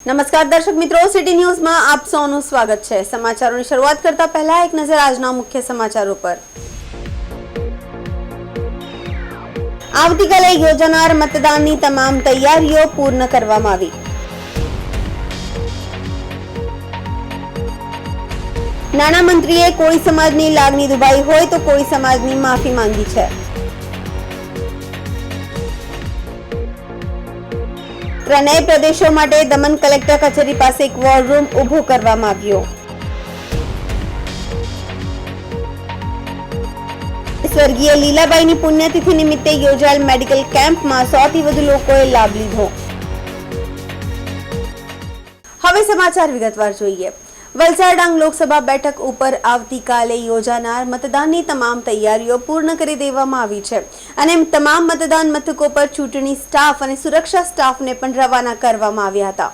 નમસ્કાર દર્શક મિત્રો, સિટી ન્યૂઝમાં આપ સૌનું સ્વાગત છે। સમાચારોની શરૂઆત કરતા પહેલા એક નજર આજના મુખ્ય સમાચારો પર। આવતીકાલે યોજાનાર મતદાનની તમામ તૈયારીઓ પૂર્ણ કરવામાં આવી। નાણામંત્રીએ કોઈ સમાજની લાગણી દુભાઈ હોય તો કોઈ સમાજની માફી માંગી છે। ત્રણેય પ્રદેશો માટે દમણ કલેક્ટર કચેરી પાસે એક વોર રૂમ ઊભો કરવામાં આવ્યો। સ્વર્ગીય લીલાબાઈની પુણ્યતિથિ નિમિત્તે યોજાયેલ મેડિકલ કેમ્પમાં 100 થી વધુ લોકોએ લાભ લીધો। હવે સમાચાર વિગતવાર જોઈએ। વલસાડ ડાંગ લોકસભા બેઠક ઉપર આવતીકાલે યોજાનાર મતદાનની તમામ તૈયારીઓ પૂર્ણ કરી દેવામાં આવી છે અને તમામ મતદાન મથકો પર ચૂંટણી સ્ટાફ અને સુરક્ષા સ્ટાફને પણ રવાના કરવામાં આવ્યા હતા।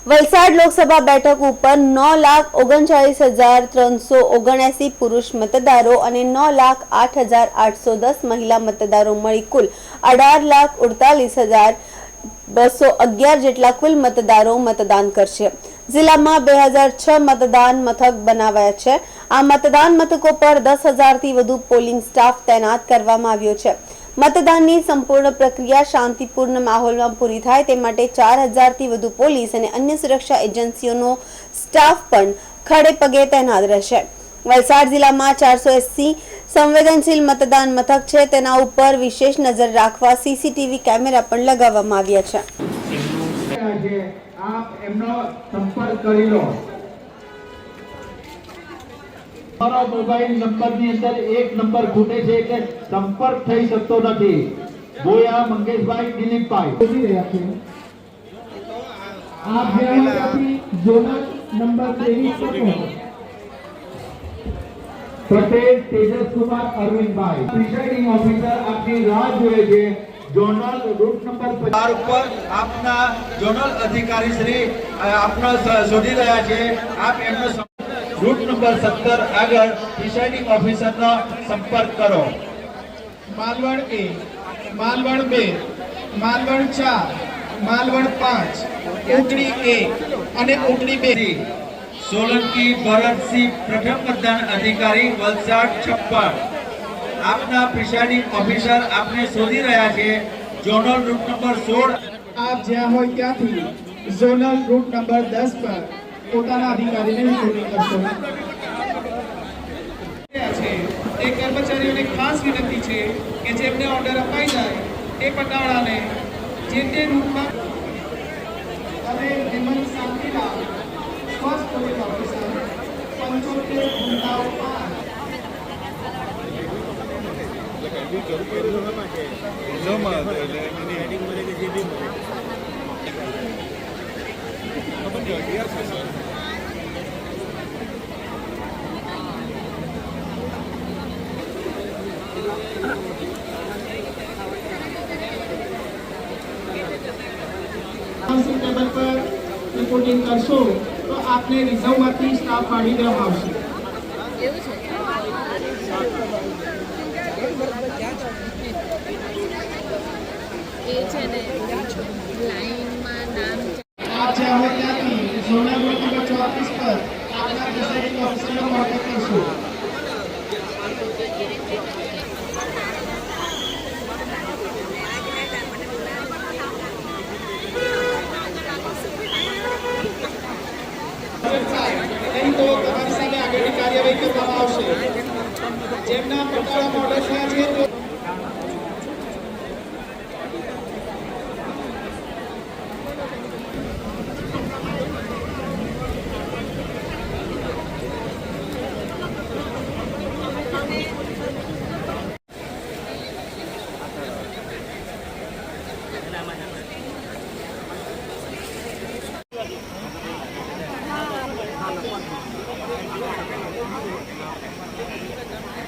વલસાડ લોકસભા બેઠક ઉપર 9,39,379 પુરુષ મતદારો અને 9,08,810 મહિલા મતદારો મળી કુલ 18,48,211 જેટલા કુલ મતદારો મતદાન કરશે। જિલ્લામાં 2006 મતદાન મથક બનાવાયા છે। આ મતદાન મથકો પર 10,000 થી વધુ પોલિંગ સ્ટાફ તૈનાત કરવામાં આવ્યો છે। મતદાનની સંપૂર્ણ પ્રક્રિયા શાંતિપૂર્ણ માહોલમાં પૂરી થાય તે માટે 4,000 થી વધુ પોલીસ અને અન્ય સુરક્ષા એજન્સીઓનો સ્ટાફ પણ ખડે પગે તૈનાત રહેશે। વલસાડ જિલ્લામાં 480 સંવેદનશીલ મતદાન મથક છે, તેના ઉપર વિશેષ નજર રાખવા સીસીટીવી કેમેરા પણ લગાવવામાં આવ્યા છે। आप एमनो संपर्क करी लो। તમારો મોબાઈલ નંબરની અંદર એક નંબર ખૂટે છે એટલે સંપર્ક થઈ શકતો નથી। બોયા મંગેશભાઈ દિલીપભાઈ બોલી રહ્યા છે। આપ જે આપણી ઝોનલ નંબર 23 પર પટેલ તેજસ કુમાર અરવિંદભાઈ પ્રિસાઇડિંગ ઓફિસર આપની રાહ જોવે છે। जोनल रूट नंबर 4 पर आपना जोनल अधिकारी श्री आपना शोधी રહ્યા છે। આપ એમનો રૂટ નંબર 17 આગળ પ્રિસાઇડિંગ ઓફિસરનો સંપર્ક કરો। માલવણ 1 માલવણ 2 માલવણ 4 માલવણ 5 ઉકડી 1 અને ઉકડી 2 સોલંકી ભરતસિંહ પ્રથમ મતદાન અધિकारी વલસાડ 56 आपना प्रिसाइडिंग ऑफिसर आपने शोधी રહ્યા છે। जोनल रूट नंबर 16 आप જ્યાં હોય ત્યાંથી ઝોનલ રૂટ નંબર 10 પર પોતાના અધિકારીને રિપોર્ટિંગ કરશો। તે કર્મચારીઓને ખાસ વિનંતી છે કે જેમને ઓર્ડર અપાઈ જાય તે પટાવાળાને જે તે રૂટમાં અને Hemant Shantilal first police officer 75 ગુંડાઓ 5 table पर रिपोर्टिंग करशो तो आपने रिजर्व માંથી સ્ટાફ કાઢી દેવામાં આવશે। आप જ્યાં હોય ત્યાંથી ઝોનલ રૂટ નંબર 34 પર આપના પ્રિસાઇડિંગ ઓફિસરનો કોન્ટેક્ટ કરશો। નહીં તો તમારી સામે આગળની કાર્યવાહી કરવામાં આવશે। જેમના પટાળામાં ઓર્ડર થયા છે તો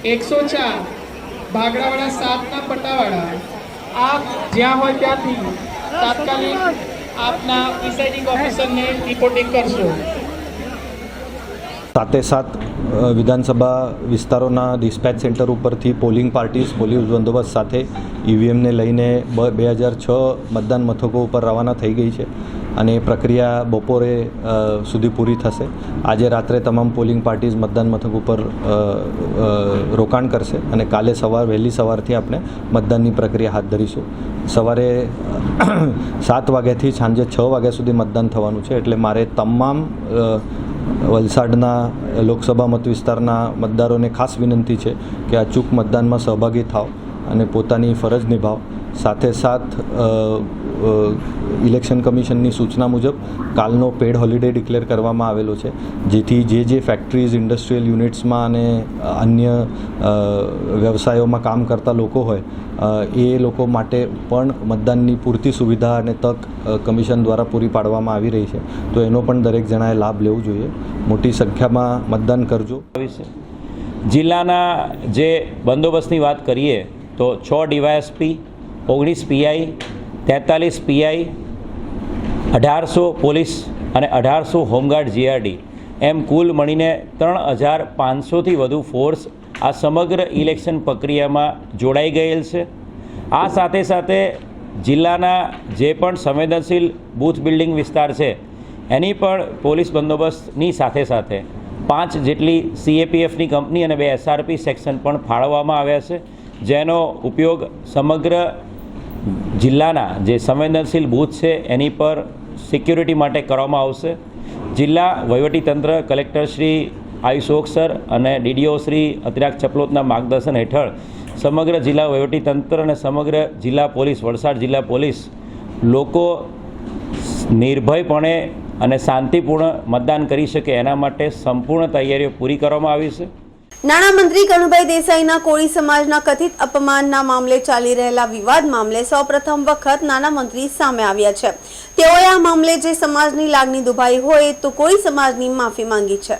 એકસો 4 ભાગડાવાળા 7ના પટાવાળા આપ જ્યાં હોય ત્યાંથી તાત્કાલિક આપના પ્રિસાઇડિંગ ઓફિસરને રિપોર્ટિંગ કરશો। साथे साथ विधानसभा विस्तारों डिस्पैच सेंटर उपरथी पोलिंग पार्टीज पोलीस बंदोबस्त साथे ईवीएम ने लईने 2006 मतदान मथकों पर रवाना थई गई है। અને એ પ્રક્રિયા બપોરે સુધી પૂરી થશે. આજે રાત્રે તમામ પોલિંગ પાર્ટીઝ મતદાન મથક ઉપર રોકાણ કરશે અને કાલે વહેલી સવારથી આપણે મતદાનની પ્રક્રિયા હાથ ધરીશું. સવારે 7 વાગ્યાથી સાંજે 6 વાગ્યા સુધી મતદાન થવાનું છે. એટલે મારે તમામ વલસાડના લોકસભા મત વિસ્તારના મતદારોને ખાસ વિનંતી છે કે અચૂક મતદાનમાં સહભાગી થાવ અને પોતાની ફરજ નિભાવ. સાથે સાથ ઇલેક્શન કમિશનની સૂચના મુજબ કાલનો પેડ હોલિડે ડિક્લેર કરવામાં આવેલો છે, જેથી જે ફેક્ટરીઝ, ઇન્ડસ્ટ્રીયલ યુનિટ્સમાં અને અન્ય વ્યવસાયોમાં કામ કરતા લોકો હોય એ લોકો માટે પણ મતદાનની પૂરતી સુવિધા અને તક કમિશન દ્વારા પૂરી પાડવામાં આવી રહી છે. તો એનો પણ દરેક જણાએ લાભ લેવો જોઈએ. મોટી સંખ્યામાં મતદાન કરજો. જિલ્લાના જે બંદોબસ્તની વાત કરીએ તો 6 ડીવાયએસપી, 19 પીઆઈ, 43 પીઆઈ, 1800 પોલીસ અને 1800 હોમગાર્ડ જીઆરડી એમ કુલ મળીને 3500થી વધુ ફોર્સ આ સમગ્ર ઇલેક્શન પ્રક્રિયામાં જોડાઈ ગયેલ છે. આ સાથે સાથે જિલ્લાના જે પણ સંવેદનશીલ બૂથ બિલ્ડિંગ વિસ્તાર છે એની પણ પોલીસ બંદોબસ્તની સાથે સાથે 5 જેટલી સીએપીએફની કંપની અને 2 એસઆરપી સેક્શન પણ ફાળવવામાં આવ્યા છે, જેનો ઉપયોગ સમગ્ર જિલ્લાના જે સંવેદનશીલ બૂથ છે એની પર સિક્યુરિટી માટે કરવામાં આવશે. જિલ્લા વહીવટીતંત્ર, કલેક્ટર શ્રી આયુષ ઓક સર અને ડીડીઓ શ્રી અતિરાગ ચપલોતના માર્ગદર્શન હેઠળ સમગ્ર જિલ્લા વહીવટીતંત્ર અને સમગ્ર જિલ્લા પોલીસ, વલસાડ જિલ્લા પોલીસ લોકો નિર્ભયપણે અને શાંતિપૂર્ણ મતદાન કરી શકે એના માટે સંપૂર્ણ તૈયારીઓ પૂરી કરવામાં આવી છે. નાણામંત્રી કનુભાઈ દેસાઈના કોળી સમાજના કથિત અપમાનના મામલે ચાલી રહેલા વિવાદ મામલે સૌપ્રથમ વખત નાણામંત્રી સામે આવ્યા છે. તેઓએ આ મામલે જે સમાજની લાગણી દુભાઈ હોય તો કોળી સમાજની માફી માંગી છે.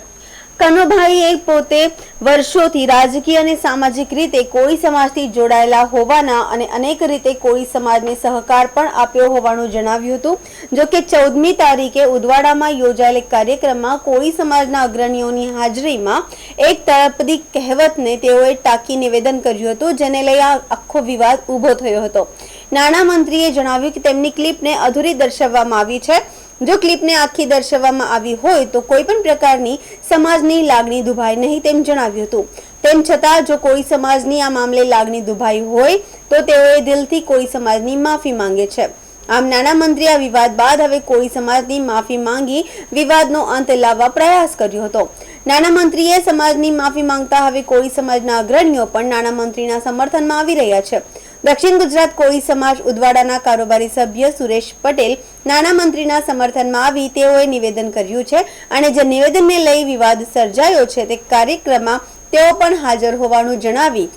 કનુભાઈએ પોતે વર્ષોથી રાજકીય અને સામાજિક રીતે કોળી સમાજથી જોડાયેલા હોવાના અને અનેક રીતે કોળી સમાજને સહકાર પણ આપ્યો હોવાનું જણાવ્યું હતું. જો કે 14મી તારીખે ઉદવાડામાં યોજાયેલ કાર્યક્રમમાં કોળી સમાજના અગ્રણીઓની હાજરીમાં એક તળપદી કહેવતને તેઓએ ટાંકી નિવેદન કર્યું હતું, જેને લઈ આ આખો વિવાદ ઊભો થયો હતો. નાણામંત્રીએ જણાવ્યું કે તેમની ક્લિપને અધૂરી દર્શાવવામાં આવી છે. જો ક્લિપને આખી દર્શાવવામાં આવી હોય તો કોઈ પણ પ્રકારની સમાજની લાગણી દુભાઈ નહીં તેમ જણાવ્યું હતું. તેમ છતાં જો કોઈ સમાજની આ મામલે લાગણી દુભાઈ હોય તો તેઓએ દિલથી કોઈ સમાજની માફી માંગે છે. આમ નાણામંત્રીએ આ વિવાદ બાદ હવે કોઈ સમાજની માફી માંગી વિવાદનો અંત લાવવા પ્રયાસ કર્યો હતો. નાણામંત્રીએ સમાજની માફી માંગતા હવે કોળી સમાજના અગ્રણીઓ પણ નાણામંત્રીના સમર્થનમાં આવી રહ્યા છે. દક્ષિણ ગુજરાત કોળી સમાજ ઉદવાડાના કારોબારી સભ્ય સુરેશ પટેલ નાણામંત્રીના સમર્થનમાં આવી તેઓએ નિવેદન કર્યું છે અને જે નિવેદનને લઈ વિવાદ સર્જાયો છે તે કાર્યક્રમમાં તેઓ પણ હાજર હોવાનું જણાવી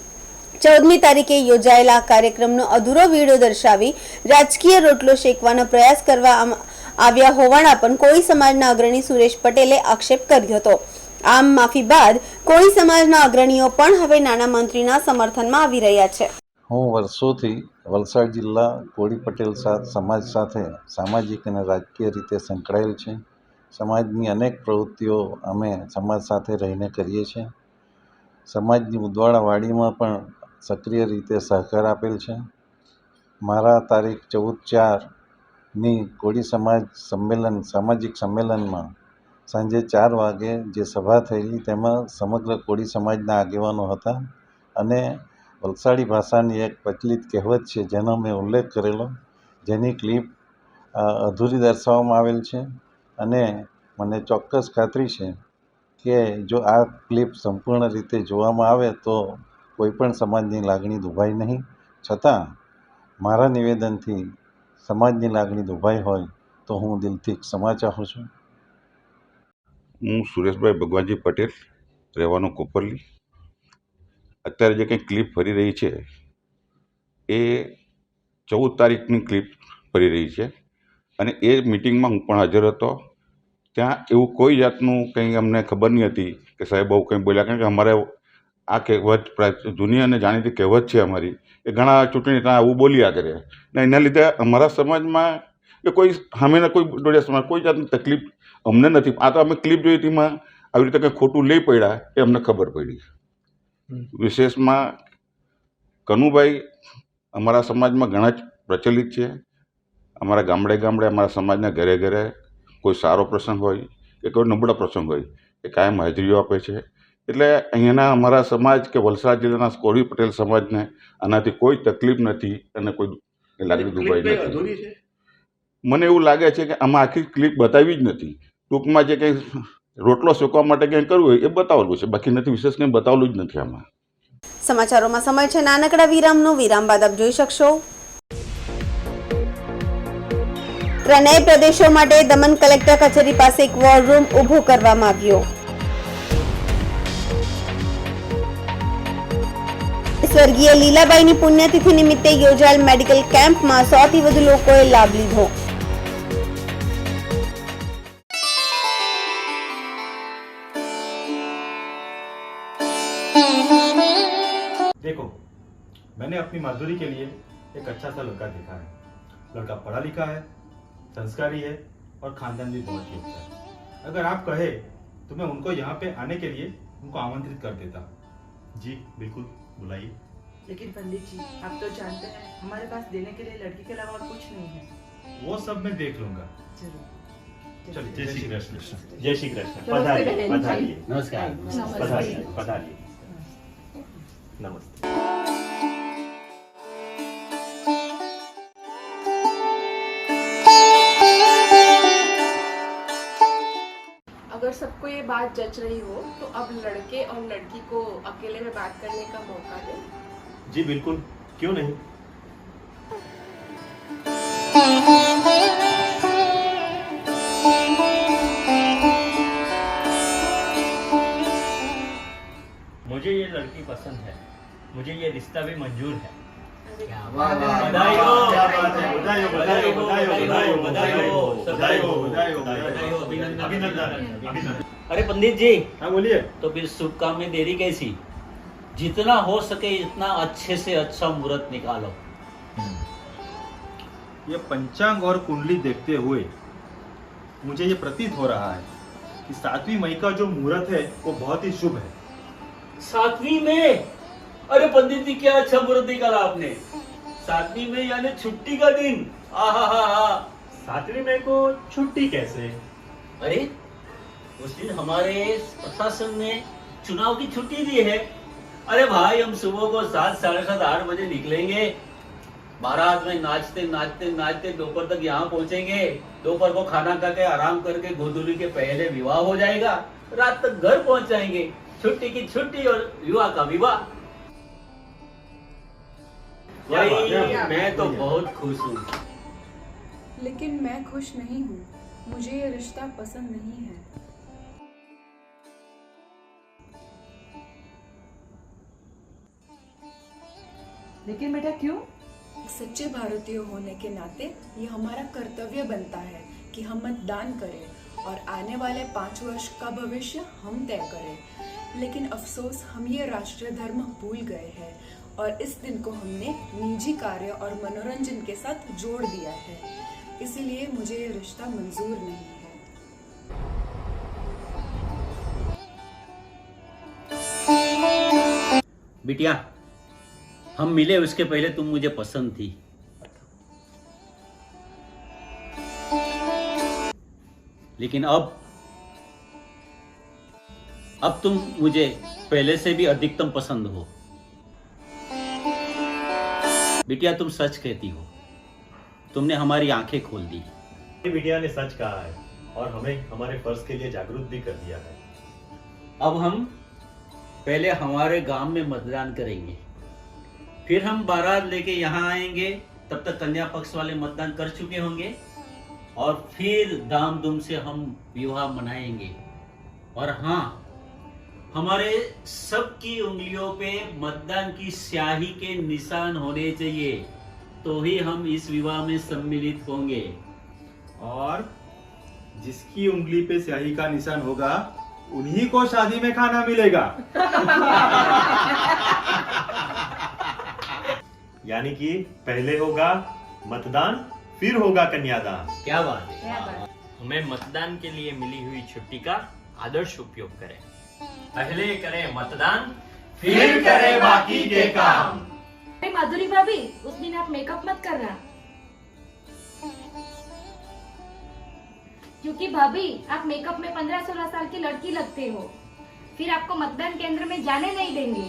14મી તારીખે યોજાયેલા કાર્યક્રમનો અધૂરો વિડીયો દર્શાવી રાજકીય રોટલો શેકવાનો પ્રયાસ કરવા આવ્યા હોવાના પણ કોળી સમાજના અગ્રણી સુરેશ પટેલે આક્ષેપ કર્યો હતો. આમ માફી બાદ કોળી સમાજના અગ્રણીઓ પણ હવે નાણામંત્રીના સમર્થનમાં આવી રહ્યા છે. હું વર્ષોથી વલસાડ જિલ્લા કોળી પટેલ સમાજ સાથે સામાજિક અને રાજકીય રીતે સંકળાયેલ છે. સમાજની અનેક પ્રવૃત્તિઓ અમે સમાજ સાથે રહીને કરીએ છીએ. સમાજની ઉદવાડા વાડીમાં પણ સક્રિય રીતે સહકાર આપેલ છે. મારા તારીખ 14/4ની કોળી સમાજ સામાજિક સંમેલનમાં સાંજે 4 વાગે જે સભા થયેલી તેમાં સમગ્ર કોળી સમાજના આગેવાનો હતા અને વલસાડી ભાષાની એક પ્રચલિત કહેવત છે જેનો મેં ઉલ્લેખ કરેલો, જેની ક્લિપ અધૂરી દર્શાવવામાં આવેલ છે અને મને ચોક્કસ ખાતરી છે કે જો આ ક્લિપ સંપૂર્ણ રીતે જોવામાં આવે તો કોઈપણ સમાજની લાગણી દુભાઈ નહીં. છતાં મારા નિવેદનથી સમાજની લાગણી દુભાઈ હોય તો હું દિલથી ક્ષમા ચાહું છું. હું સુરેશભાઈ ભગવાનજી પટેલ, રહેવાનો કોપરલી. અત્યારે જે કંઈ ક્લિપ ફરી રહી છે એ 14 તારીખની ક્લિપ ફરી રહી છે અને એ મિટિંગમાં હું પણ હાજર હતો. ત્યાં એવું કોઈ જાતનું કંઈ અમને ખબર નહીં હતી કે સાહેબ બહુ કંઈ બોલ્યા, કારણ કે અમારે આ કહેવત જૂની અને જાણીતી કહેવત છે અમારી, એ ઘણા ચૂંટણી ત્યાં આવું બોલ્યા કરે ને એના લીધે અમારા સમાજમાં કે કોઈ સામેના કોઈ દોડ્યા સમાજ કોઈ જાતની તકલીફ અમને નથી. આ તો અમે ક્લિપ જોઈ હતીમાં આવી રીતે કંઈ ખોટું લઈ પડ્યા એ અમને ખબર પડી. વિશેષમાં કનુભાઈ અમારા સમાજમાં ઘણા જ પ્રચલિત છે અમારા ગામડે ગામડે અમારા સમાજના ઘરે ઘરે કોઈ સારો પ્રસંગ હોય કે કોઈ નબળો પ્રસંગ હોય એ કાયમ હાજરીઓ આપે છે. એટલે અહીંયાના અમારા સમાજ કે વલસાડ જિલ્લાના કોળી પટેલ સમાજને આનાથી કોઈ તકલીફ નથી અને કોઈ લાગણી દુભાઈ નથી. મને એવું લાગે છે કે આમાં આખી ક્લિપ બતાવી જ નથી. ટૂંકમાં જે કંઈ રોટલો શેકવા માટે કંઈ કરવું હોય એ બતાવેલું છે, બાકી નથી વિશેષ કંઈ બતાવેલું જ નથી આમાં. સમાચારોમાં સમય છે નાનકડા વિરામનો. વિરામ બાદ આપ જોઈ શકશો. ત્રણેય પ્રદેશો માટે દમણ કલેક્ટર કચેરી પાસે એક વોર રૂમ ઊભો કરવામાં આવ્યો. સ્વર્ગીય લીલાબાઈની પુણ્યતિથિ નિમિત્તે યોજાયેલ મેડિકલ કેમ્પમાં 100 થી વધુ લોકોએ લાભ લીધો. देखो, मैंने अपनी माधुरी के लिए एक अच्छा सा लड़का देखा है. लड़का पढ़ा लिखा है, संस्कारी है और खानदान भी बहुत ही अच्छा है. अगर आप कहे तो मैं उनको यहाँ पे आने के लिए उनको आमंत्रित कर देता. जी बिल्कुल, बुलाइए. लेकिन पंडित जी, आप तो जानते हैं हमारे पास देने के लिए लड़की के अलावा और कुछ नहीं है. वो सब मैं देख लूंगा. जरूर. चलिए, जय श्री कृष्ण. जय श्री कृष्ण. नमस्ते पधारिए, बहन जी. पधारिए. नमस्कार. पधारिए, पधारिए. नमस्ते. अगर सबको ये बात जच रही हो तो अब लड़के और लड़की को अकेले में बात करने का मौका दें. जी बिल्कुल, क्यों नहीं. मुझे ये लड़की पसंद है, मुझे ये रिश्ता भी मंजूर है. बधाई हो, क्या बात है. बधाई हो, बधाई हो, बधाई हो, बधाई हो, बधाई हो, बधाई हो, बधाई हो, बधाई हो. अभिनंदन, अभिनंदन. अरे पंडित जी, हाँ बोलिए. तो फिर शुभ काम में देरी कैसी? जितना हो सके इतना अच्छे से अच्छा मुहूर्त निकालो. ये पंचांग और कुंडली देखते हुए मुझे ये प्रतीत हो रहा है कि 7वीं मई का जो मुहूर्त है वो बहुत ही शुभ है. 7वीं में? अरे पंडित जी, क्या अच्छा मुहूर्त निकाला आपने. 7वीं में यानी छुट्टी का दिन. आहा. 7वीं मई को छुट्टी कैसे? अरे उस दिन हमारे प्रशासन ने चुनाव की छुट्टी दी है. अरे भाई, हम सुबह को 7, 7:30, 8 बजे निकलेंगे. बारात में नाचते नाचते नाचते दोपहर तक यहाँ पहुँचेंगे. दोपहर को खाना खा के आराम करके गोधूली के पहले विवाह हो जाएगा. रात तक घर पहुँच जाएंगे. छुट्टी की छुट्टी और विवाह का विवाह. भाई, मैं तो बहुत खुश हूँ. लेकिन मैं खुश नहीं हूँ. मुझे ये रिश्ता पसंद नहीं है. लेकिन बेटा क्यों? सच्चे भारतीय होने के नाते ये हमारा कर्तव्य बनता है कि हम मतदान करें और आने वाले 5 वर्ष का भविष्य हम तय करें. लेकिन अफसोस हम ये राष्ट्रीय धर्म भूल गए हैं और इस दिन को हमने निजी कार्य और मनोरंजन के साथ जोड़ दिया है. इसीलिए मुझे ये रिश्ता मंजूर नहीं है. बिटिया, हम मिले उसके पहले तुम मुझे पसंद थी. लेकिन अब तुम मुझे पहले से भी अधिकतम पसंद हो. बिटिया, तुम सच कहती हो. तुमने हमारी आंखें खोल दी. बिटिया ने सच कहा है और हमें हमारे फर्ज के लिए जागरूक भी कर दिया है. अब हम पहले हमारे गांव में मतदान करेंगे, फिर हम बारात लेके यहाँ आएंगे. तब तक कन्या पक्ष वाले मतदान कर चुके होंगे और फिर धाम-धूम से हम विवाह मनाएंगे. और हाँ, हमारे सबकी उंगलियों पे मतदान की स्याही के निशान होने चाहिए, तो ही हम इस विवाह में सम्मिलित होंगे. और जिसकी उंगली पे स्याही का निशान होगा उन्हीं को शादी में खाना मिलेगा. यानी कि पहले होगा मतदान, फिर होगा कन्यादान. क्या बात है. हमें मतदान के लिए मिली हुई छुट्टी का आदर्श उपयोग करें. पहले करें मतदान, फिर करें बाकी के काम. माधुरी भाभी, उस दिन आप मेकअप मत करना. क्योंकि भाभी आप मेकअप में 15-16 साल की लड़की लगते हो, फिर आपको मतदान केंद्र में जाने नहीं देंगे।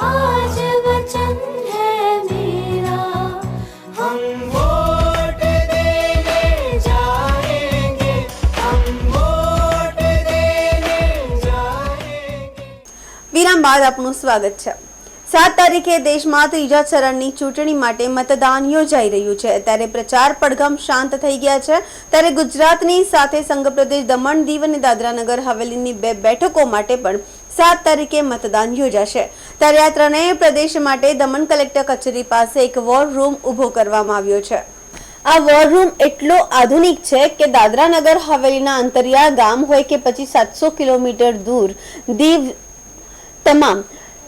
आज वचन है मेरा, हम वोट देने जाएंगे, हम वोट देने जाएंगे। વિરામ બાદ આપનું સ્વાગત છે। 7 તારીખે દેશમાં ત્રીજા ચરણની ચૂંટણી માટે મતદાન યોજાઈ રહ્યું છે, ત્યારે પ્રચાર પડઘમ શાંત થઈ ગયા છે। ત્યારે ગુજરાતની સાથે સંઘ પ્રદેશ દમણ, દીવ અને દાદરાનગર હવેલીની 2 બેઠકો માટે પણ 7 તારીખે મતદાન યોજાશે। ત્યારે આ ત્રણેય પ્રદેશ માટે દમણ કલેક્ટર કચેરી પાસે એક વોર રૂમ ઊભો કરવામાં આવ્યો છે। આ વોર રૂમ એટલો આધુનિક છે કે દાદરાનગર હવેલીના અંતરિયાળ ગામ હોય કે પછી 700 કિલોમીટર દૂર દીવ તમામ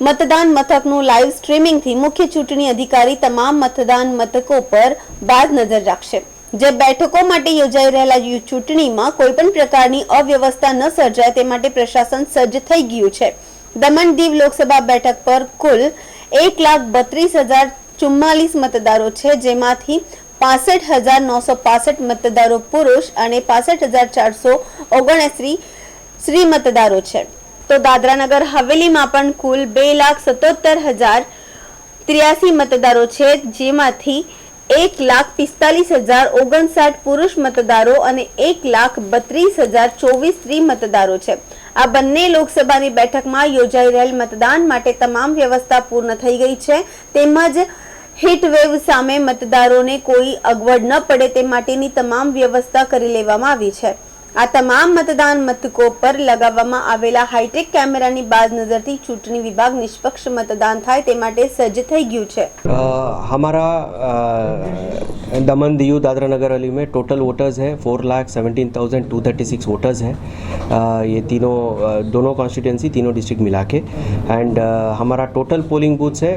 મતદાન મથકનું લાઈવ સ્ટ્રીમિંગથી મુખ્ય ચૂંટણી અધિકારી તમામ મતદાન મથકો પર બાદ નજર રાખશે। જે બેઠકો માટે યોજાઈ રહેલા ચૂંટણીમાં કોઈ પણ પ્રકારની અવ્યવસ્થા ન સર્જાય તે માટે પ્રશાસન સજ્જ થઈ ગયું છે। દમણ દીવ લોકસભા બેઠક પર કુલ 1,32,044 મતદારો છે, જેમાંથી 65,965 મતદારો પુરુષ અને 65,479 સ્ત્રી મતદારો છે। તો દાદરાનગર હવેલીમાં પણ કુલ 2,77,083 મતદારો છે, જેમાંથી 1,45,059 પુરુષ મતદારો અને 1,32,024 સ્ત્રી મતદારો છે। આ બંને લોકસભાની બેઠકમાં યોજાઈ રહેલ મતદાન માટે તમામ વ્યવસ્થા પૂર્ણ થઈ ગઈ છે, તેમજ હીટ વેવ સામે મતદારોને કોઈ અગવડ ન પડે તે માટેની તમામ વ્યવસ્થા કરી લેવામાં આવી છે। આ તમામ મતદાન મથકો પર લગાવવામાં આવેલા હાઈટેક કેમેરાની બાજ નજરથી ચૂંટણી વિભાગ નિષ્પક્ષ મતદાન થાય તે માટે સજ્જ થઈ ગયું છે। हमारा दमन दीव दादरा नगर हवेली में टोटल वोटर्स है 4,17,236 वोटर्स है। ये दोनों कॉन्स्टिट्यूंसी तीनों डिस्ट्रिक्ट मिला के एंड हमारा टोटल पोलिंग बूथ्स है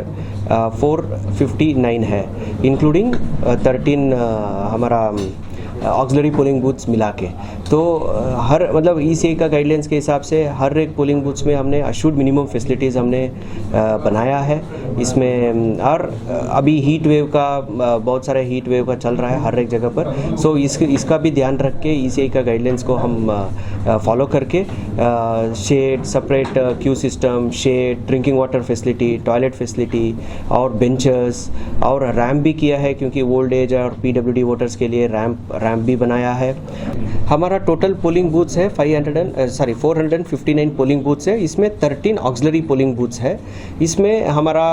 459 है, इंक्लूडिंग 13 हमारा ऑक्सिलरी पोलिंग बूथ्स मिला के। तो हर मतलब ECI का गाइडलाइंस के हिसाब से हर एक पोलिंग बूथ्स में हमने अशूर्ड मिनिमम फैसिलिटीज़ हमने बनाया है इसमें। और अभी हीट वेव का बहुत सारे हीट वेव का चल रहा है हर एक जगह पर, सो इसका भी ध्यान रख के ECI का गाइडलाइंस को हम फॉलो करके shed, separate queue system, shed, drinking water facility, toilet facility और बेंचेस और रैम्प भी किया है, क्योंकि ओल्ड एज और PWD वोटर्स के लिए रैम्प भी बनाया है। हमारा टोटल पोलिंग बूथ्स है 459 पोलिंग बूथ्स है, इसमें 13 ऑक्सिलरी पोलिंग बूथ्स है। इसमें हमारा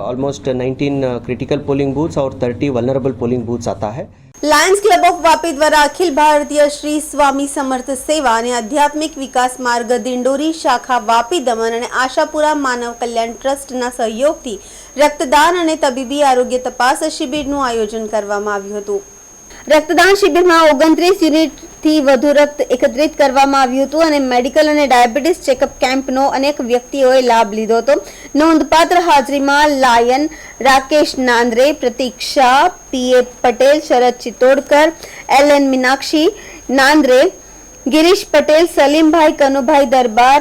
ऑलमोस्ट 19 क्रिटिकल पोलिंग बूथ्स और 30 वल्नरेबल पोलिंग बूथ्स आता है। લાયન્સ ક્લબ ઓફ વાપી દ્વારા અખિલ ભારતીય શ્રી સ્વામી સમર્થ સેવા અને આધ્યાત્મિક વિકાસ માર્ગ દિંડોરી શાખા વાપી દમણ અને આશાપુરા માનવ કલ્યાણ ટ્રસ્ટના સહયોગથી રક્તદાન અને તબીબી આરોગ્ય તપાસ શિબિરનું આયોજન કરવામાં આવ્યું હતું। રક્તદાન શિબિરમાં 29 યુનિટથી વધુ રક્ત એકત્રિત કરવામાં આવ્યું હતું અને મેડિકલ અને ડાયાબિટીસ ચેકઅપ કેમ્પનો અનેક વ્યક્તિઓએ લાભ લીધો હતો। નોંધપાત્ર હાજરીમાં લાયન રાકેશ નાંદ્રે, પ્રતીક શાહ, PA પટેલ, શરદ ચિત્તોડકર, LN મીનાક્ષી નાંદ્રે, ગિરીશ પટેલ, સલીમભાઈ, કનુભાઈ દરબાર,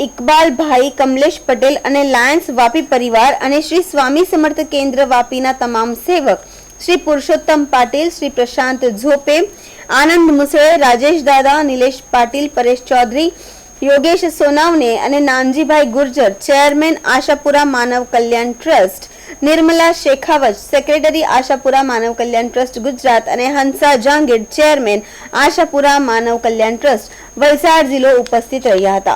ઇકબાલભાઈ, કમલેશ પટેલ અને લાયન્સ વાપી પરિવાર અને શ્રી સ્વામી સમર્થ કેન્દ્ર વાપીના તમામ સેવક श्री पुरुषोत्तम पाटिल, श्री प्रशांत झोपे, आनंद मुसळे, राजेश दादा, नीलेश पाटिल, परेश चौधरी, योगेश सोनावने અને નાનજીભાઈ ગુર્જર, ચેરમેન આશાપુરા માનવ કલ્યાણ ટ્રસ્ટ, નિર્મલા શેખાવત, સેક્રેટરી આશાપુરા માનવ કલ્યાણ ટ્રસ્ટ ગુજરાત અને હંસા જાંગીર, ચેરમેન આશાપુરા માનવ કલ્યાણ ટ્રસ્ટ વલસાડ જિલ્લો ઉપસ્થિત રહ્યા હતા।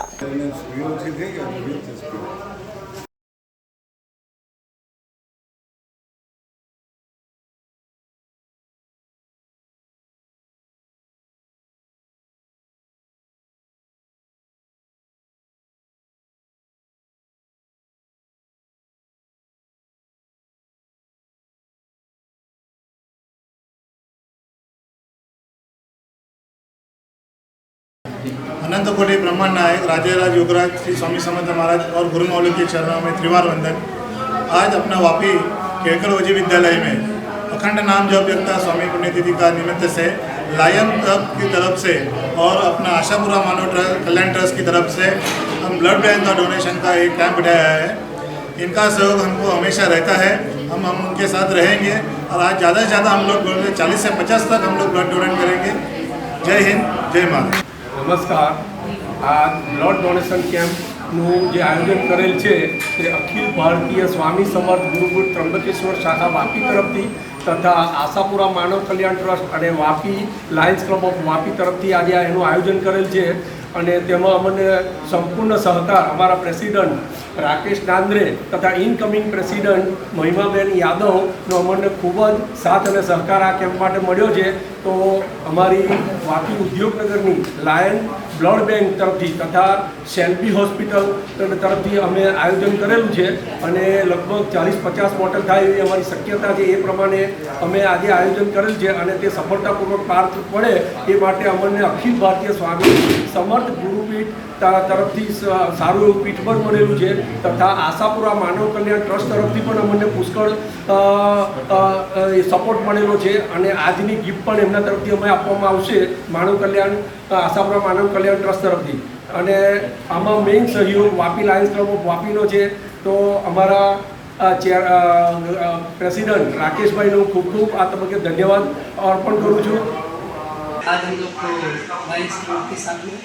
अनंत कोटि ब्रह्मांड नायक राजेराज योगराज श्री स्वामी समर्थ महाराज और गुरु मौली के चरणों में त्रिवार वंदन। आज अपना वापी केकल ओजी विद्यालय में अखंड नाम जप यज्ञ स्वामी पुण्यतिथि का निमित्त से लायन क्लब की तरफ से और अपना आशापुरा मानव कल्याण ट्रस्ट की तरफ से हम ब्लड बैंक का डोनेशन का एक कैंप बिठाया है। इनका सहयोग हमको हमेशा रहता है, हम उनके साथ रहेंगे और आज ज़्यादा से ज़्यादा हम लोग 40 से 50 तक हम लोग ब्लड डोनेट करेंगे। जय हिंद, जय भारत। નમસ્કાર, આ બ્લડ ડોનેશન કેમ્પનું જે આયોજન કરેલ છે તે અખિલ ભારતીય સ્વામી સમર્થ ગુરુકુળ ત્રંબકેશ્વર શાખા વાપી તરફથી તથા આશાપુરા માનવ કલ્યાણ ટ્રસ્ટ અને Vapi Lions club of Vapi તરફથી આજે એનું આયોજન કરેલ છે અને તેમાં અમને સંપૂર્ણ સહકાર અમારા પ્રેસિડન્ટ રાકેશ નાંદ્રે તથા ઇનકમિંગ પ્રેસિડન્ટ મહિમાબેન યાદવનો અમને ખૂબ જ સાથ અને સહકાર આ કેમ્પ માટે મળ્યો છે. તો અમારી વાપી ઉદ્યોગનગરની લાયન બ્લડ બેંક તરફથી તથા શેલ્બી હોસ્પિટલ તરફથી અમે આયોજન કરેલું છે અને લગભગ 40-50 બોટલ થાય એવી અમારી શક્યતા છે. એ પ્રમાણે અમે આજે આયોજન કરેલ છે અને તે સફળતાપૂર્વક પાર પડે એ માટે અમને અખિલ ભારતીય સ્વામી સમર્થ ગુરુપીઠ તરફથી સારું એવું પીઠબળ મળેલું છે તથા આશાપુરા માનવ કલ્યાણ ટ્રસ્ટ તરફથી પણ અમને પુષ્કળ સપોર્ટ મળેલો છે અને આજની ગિફ્ટ પણ એમના તરફથી અમે આપવામાં આવશે માનવ કલ્યાણ આશાપુરા માનવ કલ્યાણ ટ્રસ્ટ તરફથી. અને આમાં મેઇન સહયોગ વાપી લાયન્સ ક્લબ ઓફ વાપીનો છે. તો અમારા પ્રેસિડન્ટ રાકેશભાઈનો ખૂબ ખૂબ આ તબક્કે ધન્યવાદ અર્પણ કરું છું. आज हम लोग को लायंस क्लब के साथ में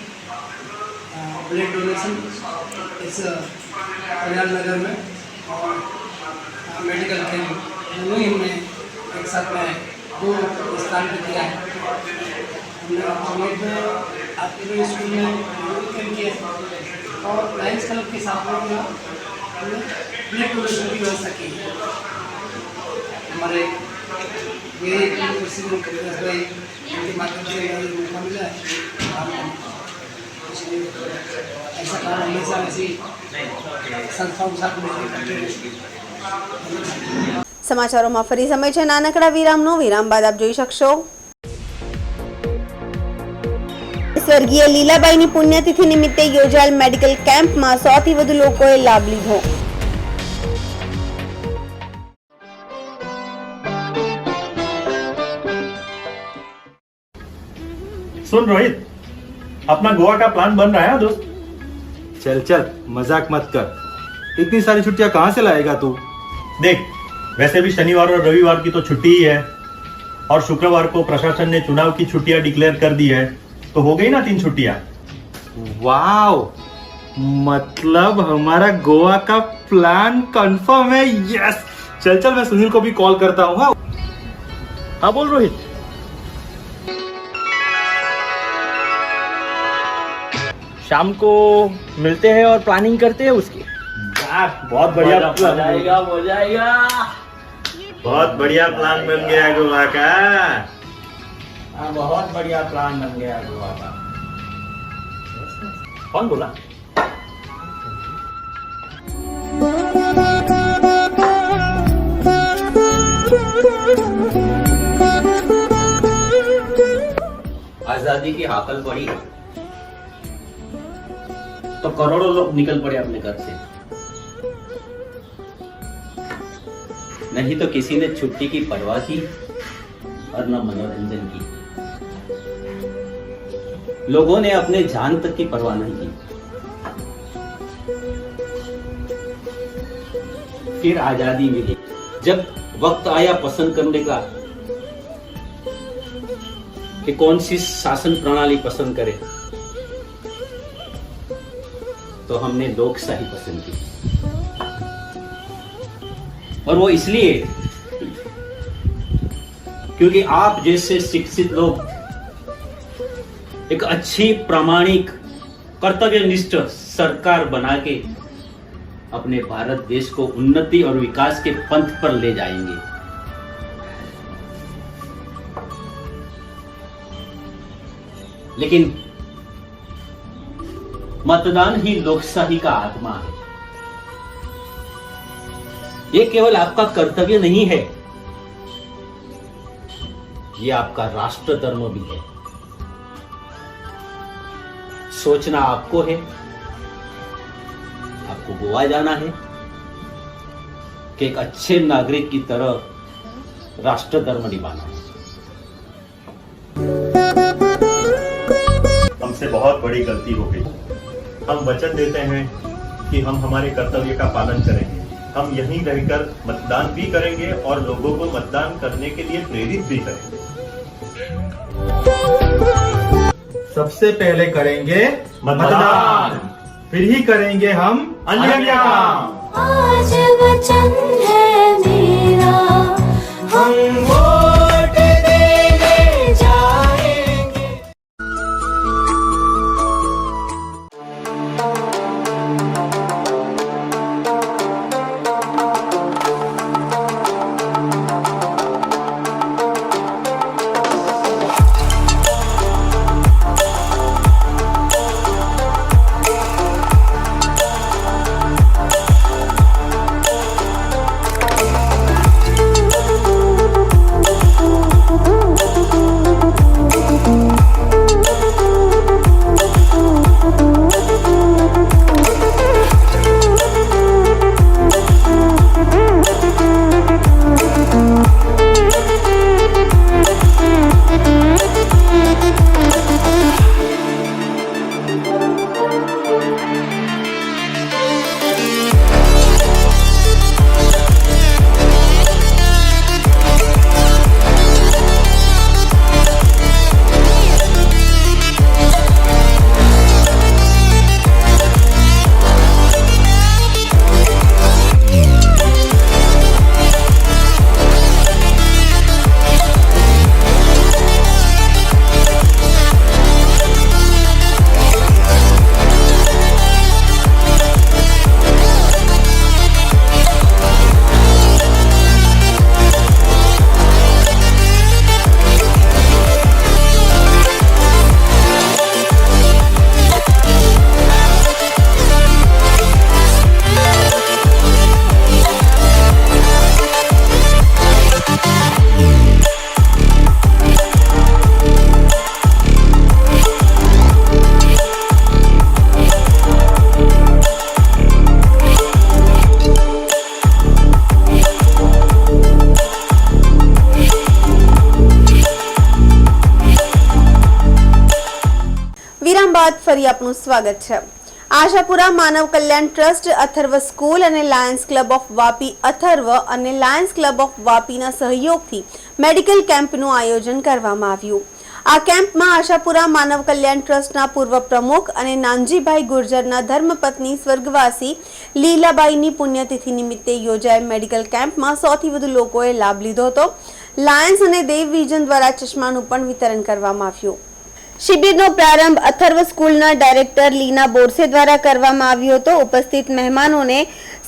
ब्लड डोनेशन इस कल्याण नगर में और मेडिकल कैंप दोनों ही हमने एक साथ में 2 स्थान पर किया है. हमने आपके स्कूल में मेडिकल कैंप किया है और लायंस क्लब के साथ में हमने ब्लड डोनेशन की व्यवस्था की है. हमारे ये प्रेसिडेंट भाई उनके माध्यम से मौका मिला है. ऐसा काम हमेशा ऐसी संस्थाओं के साथ मिलकर करते हैं. સમાચારોમાં ફરી સમય છે નાનકડા વિરામનો. વિરામ બાદ આપ જોઈ શકશો સ્વર્ગીય લીલાબાઈની પુણ્યતિથિ નિમિત્તે યોજાયેલ મેડિકલ કેમ્પમાં 100 થી વધુ લોકોએ લાભ લીધો. सुन रोहित, अपना गोवा का प्लान बन रहा है दोस्त. चल चल मजाक मत कर. इतनी सारी छुट्टियां कहाँ से लाएगा तू? देख, वैसे भी शनिवार और रविवार की तो छुट्टी ही है और शुक्रवार को प्रशासन ने चुनाव की छुट्टियां डिक्लेयर कर दी है, तो हो गई ना 3 छुट्टियां. वाव, मतलब हमारा गोवा का प्लान कंफर्म है. यस, चल चल मैं सुनील को भी कॉल करता हूँ. हाँ बोल रोहित. शाम को मिलते हैं और प्लानिंग करते हैं उसकी. बहुत बढ़िया हो जाएगा. बहुत बढ़िया प्लान बन गया गोवा का. बहुत बढ़िया प्लान बन गया गोवा का. कौन बोला? आजादी की हाकल पड़ी तो करोड़ों लोग निकल पड़े अपने घर से. नहीं तो किसी ने छुट्टी की परवाह की और न मनोरंजन की. लोगों ने अपने जान तक की परवाह नहीं की. फिर आजादी मिली. जब वक्त आया पसंद करने का कि कौन सी शासन प्रणाली पसंद करे, तो हमने लोकशाही पसंद की. और वो इसलिए क्योंकि आप जैसे शिक्षित लोग एक अच्छी प्रामाणिक कर्तव्यनिष्ठ सरकार बना के अपने भारत देश को उन्नति और विकास के पंथ पर ले जाएंगे. लेकिन मतदान ही लोकशाही का आत्मा है. ये केवल आपका कर्तव्य नहीं है, ये आपका राष्ट्र धर्म भी है. सोचना आपको है, आपको गोवा जाना है कि एक अच्छे नागरिक की तरह राष्ट्र धर्म निभाना है. हमसे बहुत बड़ी गलती हो गई. हम वचन देते हैं कि हम हमारे कर्तव्य का पालन करेंगे, हम यहीं रहकर मतदान भी करेंगे और लोगों को मतदान करने के लिए प्रेरित भी करेंगे। सबसे पहले करेंगे मतदान, फिर ही करेंगे हम अन्य काम। आज वचन है मेरा, हम वोट देने जाएंगे। વિરામ બાદ ફરી આપનું સ્વાગત છે। આશાપુરા માનવ કલ્યાણ ટ્રસ્ટ, અથર્વ સ્કૂલ અને Lions club of Vapi Atharva અને લાયન્સ ક્લબ ઓફ વાપીના સહયોગથી મેડિકલ કેમ્પનું આયોજન કરવામાં આવ્યું। આ કેમ્પમાં આશાપુરા માનવ કલ્યાણ ટ્રસ્ટના પૂર્વ પ્રમુખ અને નાનજીભાઈ ગુર્જરના ધર્મપત્ની સ્વર્ગવાસી લીલાબાઈની પુણ્યતિથિ નિમિત્તે યોજાયેલ મેડિકલ કેમ્પમાં 100થી વધુ લોકોએ લાભ લીધો હતો। લાયન્સ અને દેવ વિઝન દ્વારા ચશ્માનું પણ વિતરણ કરવામાં આવ્યું। શિબિરનો પ્રારંભ અથર્વ સ્કૂલના ડાયરેક્ટર લીના બોરસે દ્વારા કરવામાં આવ્યો હતો। ઉપસ્થિત મહેમાનોને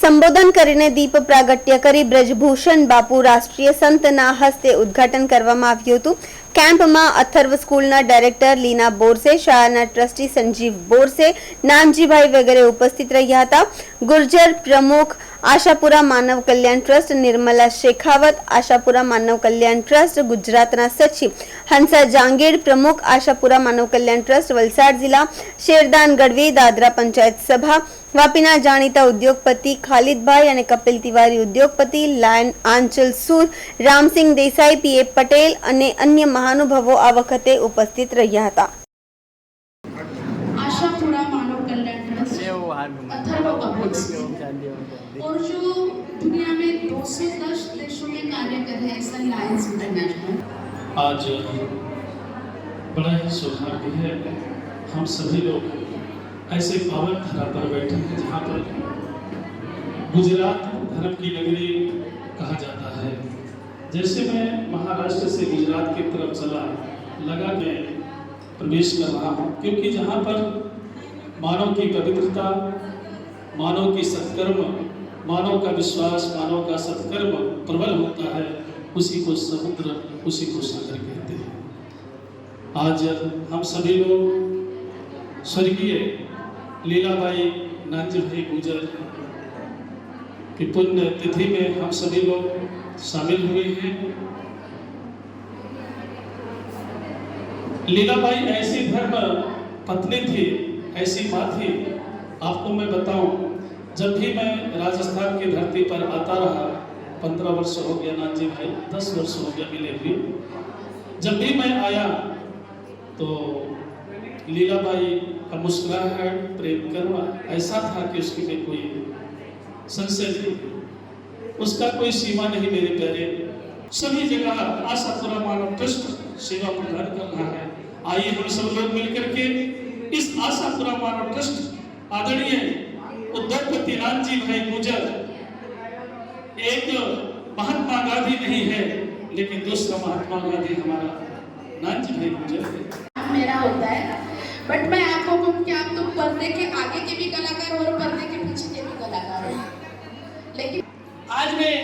સંબોધન કરીને દીપ પ્રાગટ્ય કરી બ્રજભૂષણ બાપુ રાષ્ટ્રીય સંતના હસ્તે ઉદ્ઘાટન કરવામાં આવ્યું હતું। કેમ્પમાં અથર્વ સ્કૂલના ડાયરેક્ટર લીના બોરસે, શાળાના ટ્રસ્ટી સંજીવ બોરસે, નાનજીભાઈ વગેરે ઉપસ્થિત રહ્યા હતા। ગુર્જર પ્રમુખ આશાપુરા માનવ કલ્યાણ ટ્રસ્ટ નિર્મલા શેખાવત, આશાપુરા માનવ કલ્યાણ ટ્રસ્ટ ગુજરાતના સચિવ હંસા જાંગીડ, પ્રમુખ આશાપુરા માનવ કલ્યાણ ટ્રસ્ટ વલસાડ જિલ્લા શેરદાન ગઢવી, દાદરા પંચાયત સભા વાપીના જાણીતા ઉદ્યોગપતિ ખાલિદભાઈ અને કપિલ તિવારી ઉદ્યોગપતિ, લાયન આંચલ સૂર, રામસિંહ દેસાઈ, પીએ પટેલ અને અન્ય મહાનુભાવો આ વખતે ઉપસ્થિત રહ્યા હતા। आशापुरा मानव कल्याण ट्रस्ट अथर्व पब्लिक स्कूल और जो दुनिया में 210 देशों में कार्य कर रहे हैं सन लायंस इंटरनेशनल। आज बड़ा ही सौभाग्य है, हम सभी लोग ऐसे पावन धरा पर बैठे हैं जहाँ पर गुजरात धर्म की नगरी कहा जाता है। जैसे मैं महाराष्ट्र से गुजरात की तरफ चला लगा मैं प्रवेश कर रहा हूँ, क्योंकि जहाँ पर मानव की पवित्रता, मानव की सत्कर्म, मानव का विश्वास, मानव का सत्कर्म प्रबल होता है, उसी को समुद्र, उसी को सागर कहते हैं। आज हम सभी लोग स्वर्गीय लीलाबाई नानजीभाई गुर्जर की पुण्य तिथि में हम सभी लोग शामिल हुए हैं। लीलाबाई ऐसी धर्म पत्नी थी, ऐसी माँ थी। आपको मैं बताऊं, जब भी मैं राजस्थान की धरती पर आता रहा, 15 वर्ष हो गया नानजी भाई, 10 वर्ष हो गया मिले हुए। जब भी मैं आया तो लीलाबाई का मुस्कुराहट, प्रेम करना ऐसा था कि उसकी में कोई संशय नहीं। उसका कोई सीमा नहीं मेरे प्यारे। सभी जगह आशापुरा मानव ट्रस्ट सेवा प्रदान कर रहा है। आइए हम सब लोग मिलकर के इस आशापुरा मानव ट्रस्ट आदरणीय उद्योगपति रामजी भाई गुजर, एक महात्मा गांधी नहीं है लेकिन दूसरा महात्मा गांधी हमारा नानजी भाई गुजर है। मेरा होता है, बट मैं आपको कहूँ कि आप तो पर्दे के आगे के भी कलाकार और पर्दे के पीछे के भी कलाकार हो। लेकिन आज मैं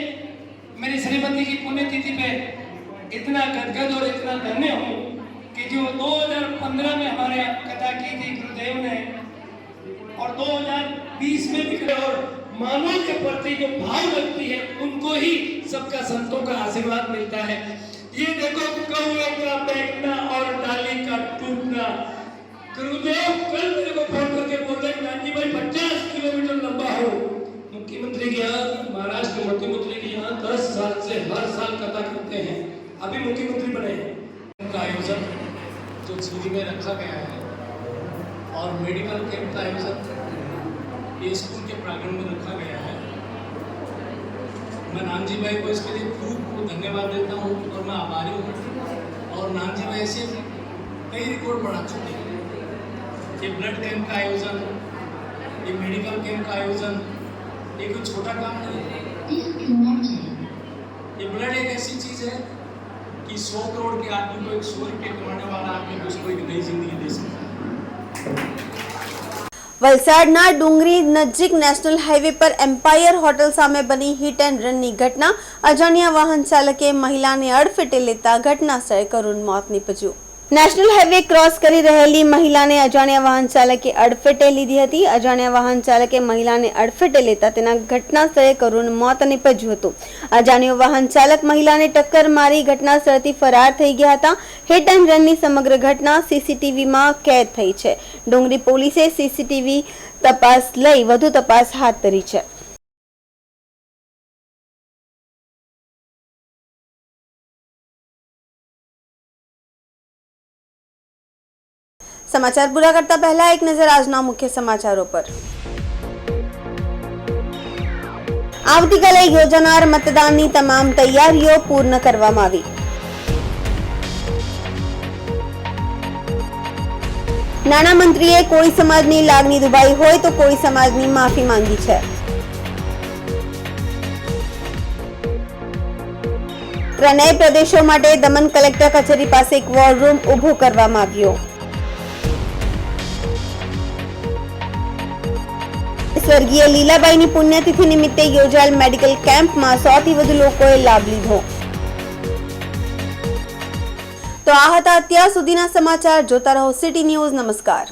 मेरी श्रीमती की पुण्यतिथि पे इतना गदगद और इतना धन्य हूँ कि जो 2015 में हमारे कथा की थी गुरुदेव ने, और 2020 में भी, और मानव के प्रति जो भाव रखती है उनको ही सबका संतों का आशीर्वाद मिलता है। ये देखो कौवे का बैठना और डाली का टूटना। गुरुदेव कल मेरे को फोन करके बोलते हैं नानी भाई 50 किलोमीटर लंबा हो। मुख्यमंत्री के यहाँ, महाराष्ट्र के मुख्यमंत्री के यहाँ 10 साल से हर साल कथा करते हैं, अभी मुख्यमंत्री बने हैं। उनका आयोजन जो झीली में रखा गया है और मेडिकल कैंप का आयोजन ये स्कूल के प्रांगण में रखा गया है। मैं नानजी भाई को इसके लिए खूब धन्यवाद देता हूँ और मैं आभारी हूँ। और नानजी भाई से कई रिकॉर्ड बना चुके हैं। ये ब्लड कैंप का आयोजन, ये मेडिकल कैंप का आयोजन, ये कोई छोटा काम नहीं है। ये ब्लड एक ऐसी चीज़ है कि 100 करोड़ के आदमी को 100 रुपये कमाने वाला आदमी को उसको एक नई जिंदगी दे सकता है। વલસાડના ડુંગરી નજીક નેશનલ હાઈવે પર એમ્પાયર હોટલ સામે બની હિટ એન્ડ રનની ઘટના। અજાણ્યા વાહન ચાલકે મહિલાને અડફેટે લેતા ઘટનાસ્થળે કરુણ મોત નીપજ્યું। નેશનલ હાઈવે ક્રોસ કરી રહેલી મહિલાને અજાણ્યા વાહન ચાલકે અડફેટે લીધી હતી। અજાણ્યા વાહન ચાલકે મહિલાને અડફેટે લેતા તેના ઘટનાસ્થળે કરુણ મોત નીપજ્યું હતું। અજાણ્યો વાહન ચાલક મહિલાને ટક્કર મારી ઘટનાસ્થળથી ફરાર થઈ ગયા હતા। હિટ એન્ડ રનની સમગ્ર ઘટના સીસીટીવીમાં કેદ થઈ છે। ડુંગરી પોલીસે સીસીટીવી તપાસ લઈ વધુ તપાસ હાથ ધરી છે। समाचार पूरा करता पहला एक नजर आजना मुख्य समाचारों पर। आवतीकाले योजानार मतदाननी तमाम तैयारीओ पूर्ण करवामां आवी। नाणामंत्रीए कोई समाजनी लागणी दुभाई होय तो कोई समाजनी माफी मांगी छे। ત્રણેય પ્રદેશો માટે દમણ કલેક્ટર કચેરી પાસે એક વોર રૂમ ઊભો કરવામાં આવ્યો। સ્વર્ગીય લીલાબાઈની પુણ્યતિથિ નિમિત્તે યોજાયેલ મેડિકલ કેમ્પમાં 100થી વધુ લોકોએ લાભ લીધો। તો આ હતા અત્યાર સુધીના સમાચાર। જોતા રહો સિટી ન્યૂઝ। નમસ્કાર।